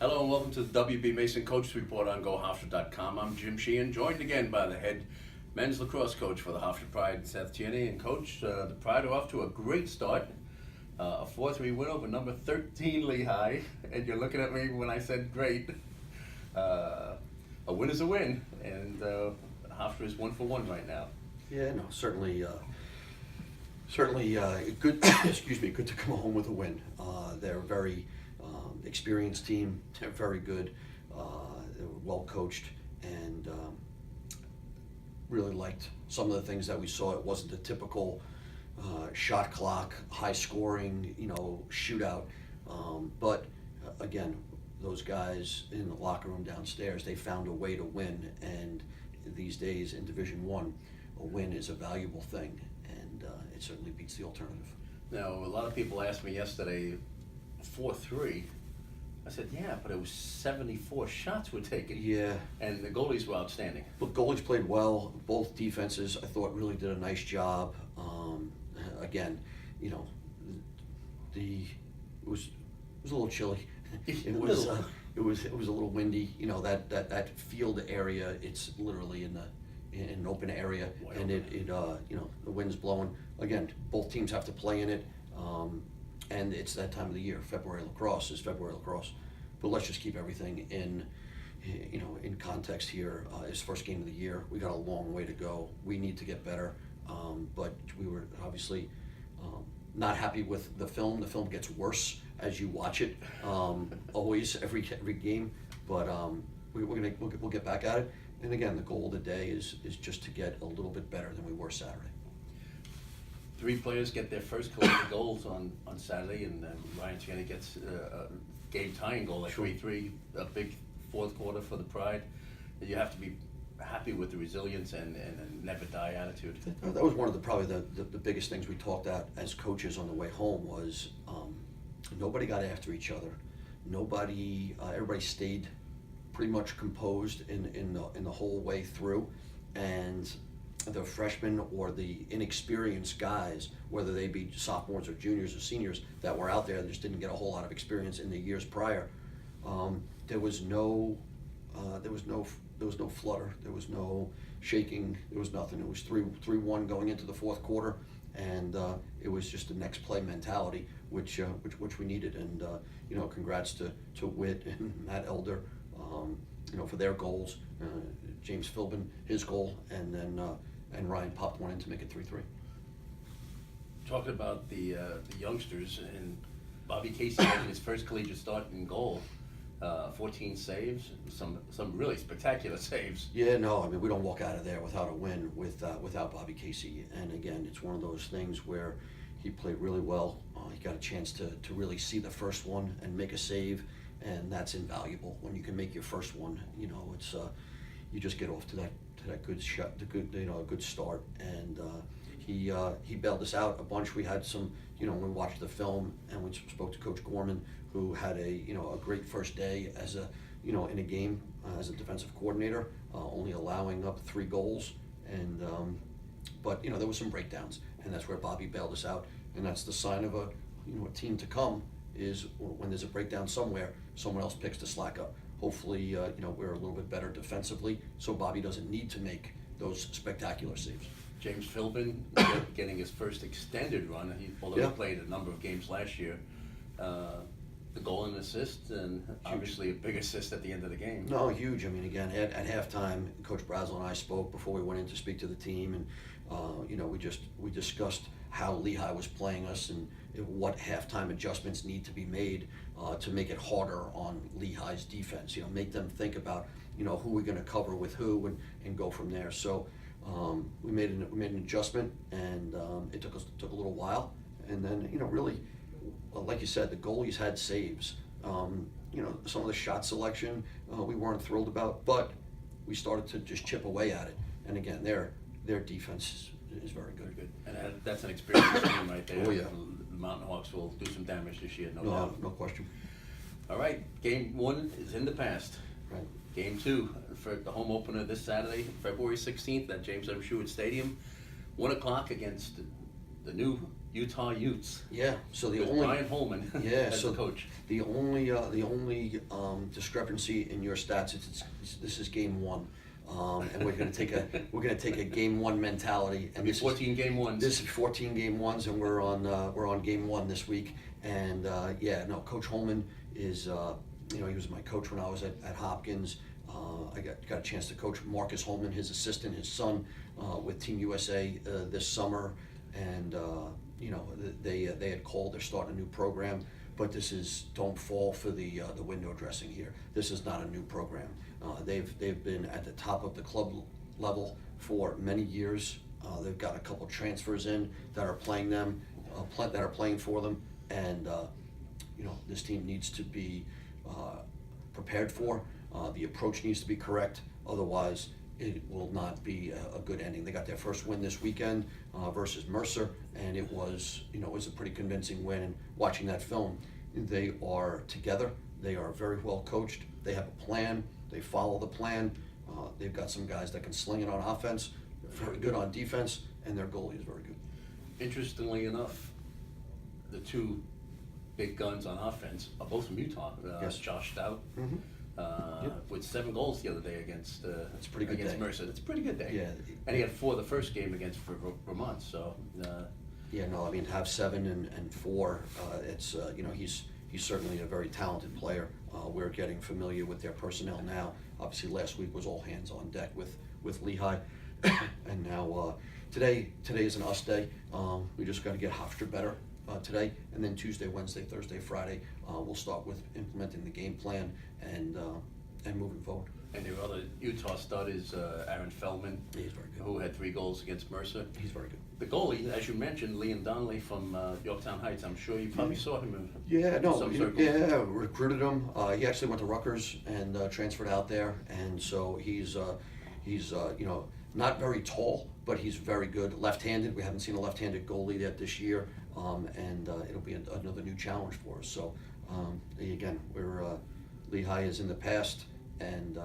Hello and welcome to the WB Mason Coach Report on GoHofstra.com. I'm Jim Sheehan, joined again by the head men's lacrosse coach for the Hofstra Pride, Seth Tierney. And Coach, the Pride are off to a great start. A 4-3 win over number 13 Lehigh. And you're looking at me when I said great. A win is a win, and Hofstra is 1 for 1 right now. Yeah, no, certainly good. Excuse me, good to come home with a win. They're a very experienced team. They're very good. They were well coached, and really liked some of the things that we saw. It wasn't the typical shot clock, high scoring, shootout. But again, those guys in the locker room downstairs, they found a way to win. And these days in Division I, a win is a valuable thing, and it certainly beats the alternative. Now, a lot of people asked me yesterday, 4-3. I said, yeah, but it was 74 shots were taken. Yeah. And the goalies were outstanding. Look, goalies played well. Both defenses, I thought, really did a nice job. Again, it was a little chilly. It was a little windy. That field area. It's literally in an open area, and the wind's blowing. Again, both teams have to play in it. And it's that time of the year. February lacrosse is February lacrosse. But let's just keep everything in context here. It's first game of the year. We got a long way to go. We need to get better. But we were obviously not happy with the film. The film gets worse as you watch it. Always, every game. But we'll get back at it. And again, the goal of the day is just to get a little bit better than we were Saturday. 3 players get their first collective goals on Saturday, and Ryan Tierney gets a game-tying goal at 3-3, a big fourth quarter for the Pride. You have to be happy with the resilience and a never-die attitude. That was one of probably the biggest things we talked about as coaches on the way home was nobody got after each other. Everybody stayed pretty much composed in the whole way through, and the freshmen or the inexperienced guys, whether they be sophomores or juniors or seniors that were out there that just didn't get a whole lot of experience in the years prior, there was no flutter, there was no shaking, there was nothing. It was 3-1 going into the fourth quarter, and it was just the next play mentality, which we needed. And congrats to Witt and Matt Elder, for their goals. James Philbin, his goal, and then and Ryan popped one in to make it 3-3. Talking about the youngsters, and Bobby Casey making his first collegiate start in goal, 14 saves, some really spectacular saves. Yeah, no, we don't walk out of there without a win without Bobby Casey. And again, it's one of those things where he played really well. He got a chance to really see the first one and make a save, and that's invaluable when you can make your first one. It's you just get off to that good shot, a good start, and he bailed us out a bunch. We had some, when we watched the film and we spoke to Coach Gorman, who had a great first day as in a game as a defensive coordinator, only allowing up 3 goals, and but there was some breakdowns, and that's where Bobby bailed us out, and that's the sign of a team to come. Is when there's a breakdown somewhere, someone else picks the slack up. Hopefully, we're a little bit better defensively, so Bobby doesn't need to make those spectacular saves. James Philbin getting his first extended run. He played a number of games last year. The goal and assist, and obviously a big assist at the end of the game. No, huge. Again, at halftime, Coach Brazel and I spoke before we went in to speak to the team, and we discussed how Lehigh was playing us and what halftime adjustments need to be made to make it harder on Lehigh's defense. Make them think about who we're going to cover with who, and go from there. So we made an adjustment, and it took a little while, and then really, like you said, the goalies had saves. Some of the shot selection we weren't thrilled about, but we started to just chip away at it. And again, their defense is very good. And that's an experienced team right there. Oh yeah. The Mountain Hawks will do some damage this year, no doubt. No question. All right, game 1 is in the past. Right. Game 2 for the home opener this Saturday, February 16th at James M. Stewart Stadium, 1 o'clock against the new Utah Utes. Yeah, so the With only Brian Holman as the coach. The only discrepancy in your stats is this is game one, and we're going to take a game one mentality. And this 14 game ones. This is 14 game ones, and we're on game one this week. And Coach Holman is he was my coach when I was at Hopkins. I got a chance to coach Marcus Holman, his assistant, his son, with Team USA this summer, and they had called. They're starting a new program, but don't fall for the window dressing here. This is not a new program. They've been at the top of the club level for many years. They've got a couple transfers in that are playing for them, and this team needs to be prepared for. The approach needs to be correct. Otherwise, it will not be a good ending. They got their first win this weekend versus Mercer, and it was a pretty convincing win. And watching that film, they are together. They are very well coached. They have a plan. They follow the plan. They've got some guys that can sling it on offense, very good on defense, and their goalie is very good. Interestingly enough, the two big guns on offense are both from Utah. Yes. Josh Stout. Mm-hmm. With 7 goals the other day against That's a pretty good against day. Mercer. That's a pretty good day. Yeah. And he had 4 the first game against Vermont. So Have 7 and 4. It's he's certainly a very talented player. We're getting familiar with their personnel now. Obviously, last week was all hands on deck with Lehigh, and now today is an us day. We just got to get Hofstra better today, and then Tuesday, Wednesday, Thursday, Friday, we'll start with implementing the game plan and moving forward. And your other Utah stud is Aaron Feldman, He's very good. who had 3 goals against Mercer. He's very good. The goalie, as you mentioned, Liam Donnelly from Yorktown Heights. I'm sure you probably saw him in some circles. Recruited him. He actually went to Rutgers and transferred out there, and so he's not very tall, but he's very good. Left-handed. We haven't seen a left-handed goalie yet this year, and it'll be another new challenge for us. So again, Lehigh is in the past, and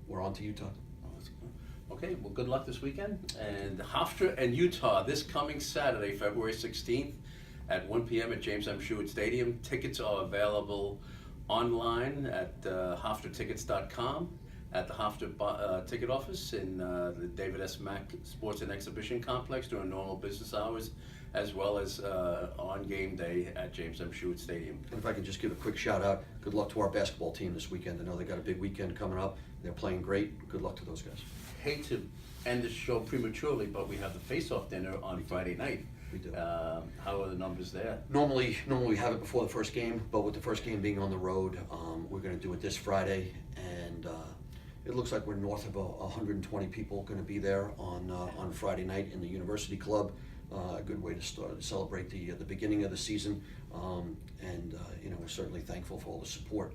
we're on to Utah. Okay, well, good luck this weekend. And Hofstra and Utah this coming Saturday, February 16th at 1 p.m. at James M. Stewart Stadium. Tickets are available online at hofstratickets.com, at the Hofstra ticket office in the David S. Mack Sports and Exhibition Complex during normal business hours, as well as on game day at James M. Stewart Stadium. And if I can just give a quick shout out, good luck to our basketball team this weekend. I know they got a big weekend coming up. They're playing great. Good luck to those guys. Hate to end the show prematurely, but we have the face-off dinner on Friday night. We do. How are the numbers there? Normally we have it before the first game, but with the first game being on the road, we're going to do it this Friday, and it looks like we're north of 120 people going to be there on Friday night in the University Club. A good way to celebrate the beginning of the season, and we're certainly thankful for all the support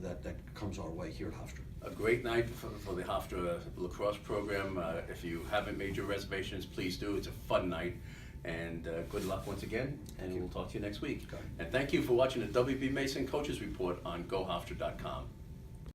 that comes our way here at Hofstra. A great night for the Hofstra lacrosse program. If you haven't made your reservations, please do. It's a fun night, and good luck once again, and we'll talk to you next week. Okay. And thank you for watching the WB Mason Coaches Report on GoHofstra.com.